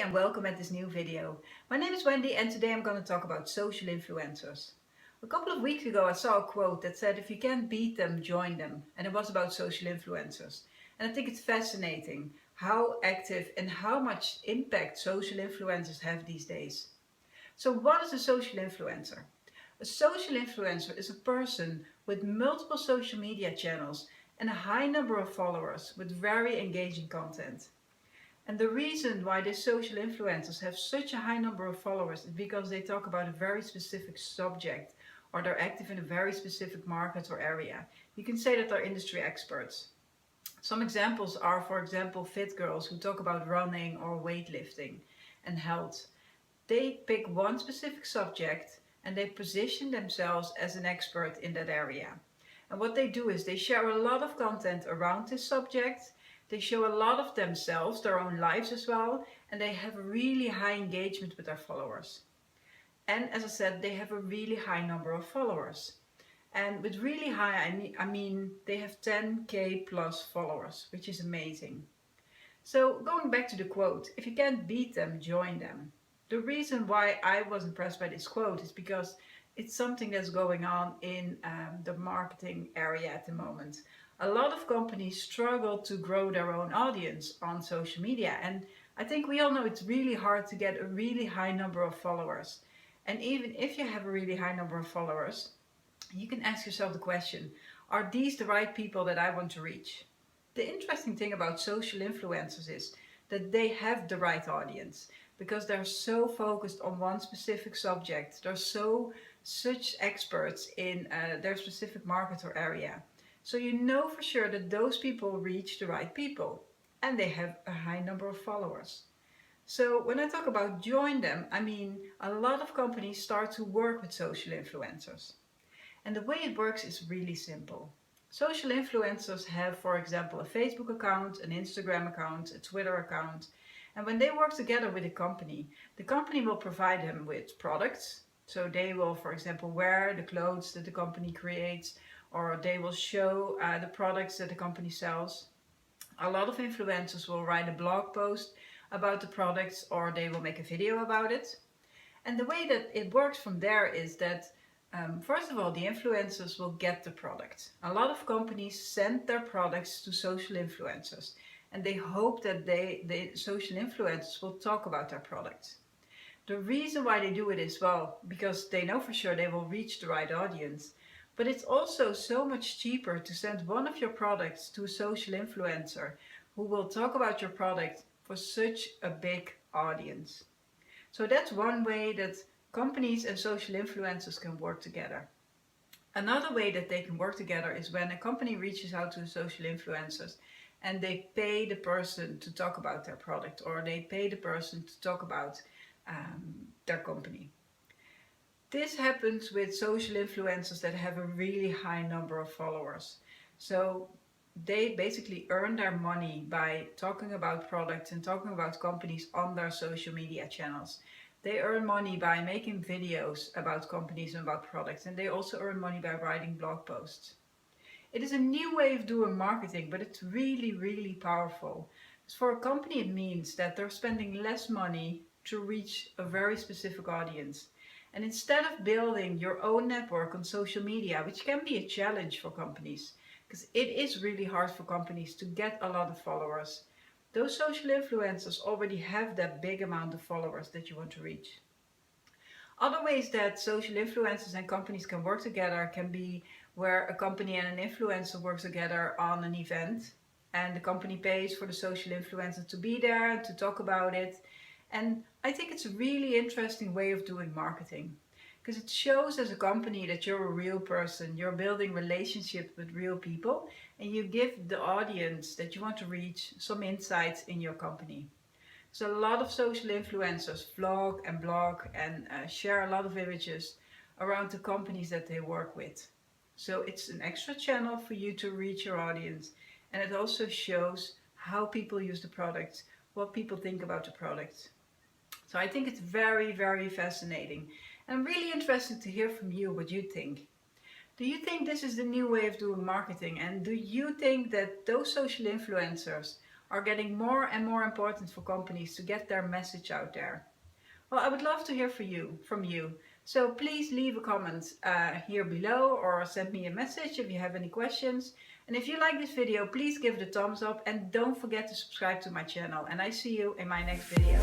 and welcome at this new video. My name is Wendy and today I'm going to talk about social influencers. A couple of weeks ago I saw a quote that said if you can't beat them, join them. And it was about social influencers. And I think it's fascinating how active and how much impact social influencers have these days. So what is a social influencer? A social influencer is a person with multiple social media channels and a high number of followers with very engaging content. And the reason why these social influencers have such a high number of followers is because they talk about a very specific subject or they're active in a very specific market or area. You can say that they're industry experts. Some examples are, for example, fit girls who talk about running or weightlifting and health. They pick one specific subject and they position themselves as an expert in that area. And what they do is they share a lot of content around this subject. They show a lot of themselves, their own lives as well, and they have a really high engagement with their followers. And as I said, they have a really high number of followers. And with really high, I mean they have 10k plus followers, which is amazing. So going back to the quote, if you can't beat them, join them. The reason why I was impressed by this quote is because it's something that's going on in the marketing area at the moment. A lot of companies struggle to grow their own audience on social media, and I think we all know it's really hard to get a really high number of followers. And even if you have a really high number of followers, you can ask yourself the question, are these the right people that I want to reach? The interesting thing about social influencers is that they have the right audience because they're so focused on one specific subject. They're such experts in their specific market or area. So you know for sure that those people reach the right people and they have a high number of followers. So when I talk about join them, I mean a lot of companies start to work with social influencers. And the way it works is really simple. Social influencers have, for example, a Facebook account, an Instagram account, a Twitter account. And when they work together with the company will provide them with products. So they will, for example, wear the clothes that the company creates, or they will show the products that the company sells. A lot of influencers will write a blog post about the products, or they will make a video about it. And the way that it works from there is that first of all, the influencers will get the product. A lot of companies send their products to social influencers and they hope that the social influencers will talk about their products. The reason why they do it is, well, because they know for sure they will reach the right audience. But it's also so much cheaper to send one of your products to a social influencer who will talk about your product for such a big audience. So that's one way that companies and social influencers can work together. Another way that they can work together is when a company reaches out to the social influencers and they pay the person to talk about their product, or they pay the person to talk about their company. This happens with social influencers that have a really high number of followers. So they basically earn their money by talking about products and talking about companies on their social media channels. They earn money by making videos about companies and about products, and they also earn money by writing blog posts. It is a new way of doing marketing, but it's really, really powerful. Because for a company, it means that they're spending less money to reach a very specific audience. And instead of building your own network on social media, which can be a challenge for companies, because it is really hard for companies to get a lot of followers, those social influencers already have that big amount of followers that you want to reach. Other ways that social influencers and companies can work together can be where a company and an influencer work together on an event and the company pays for the social influencer to be there and to talk about it. And I think it's a really interesting way of doing marketing because it shows as a company that you're a real person, you're building relationships with real people, and you give the audience that you want to reach some insights in your company. So a lot of social influencers vlog and blog and share a lot of images around the companies that they work with. So it's an extra channel for you to reach your audience, and it also shows how people use the product, what people think about the product. So I think it's very, very fascinating. And I'm really interested to hear from you what you think. Do you think this is the new way of doing marketing? And do you think that those social influencers are getting more and more important for companies to get their message out there. Well, I would love to hear from you. So please leave a comment here below or send me a message if you have any questions. And if you like this video, please give it a thumbs up and don't forget to subscribe to my channel. And I see you in my next video.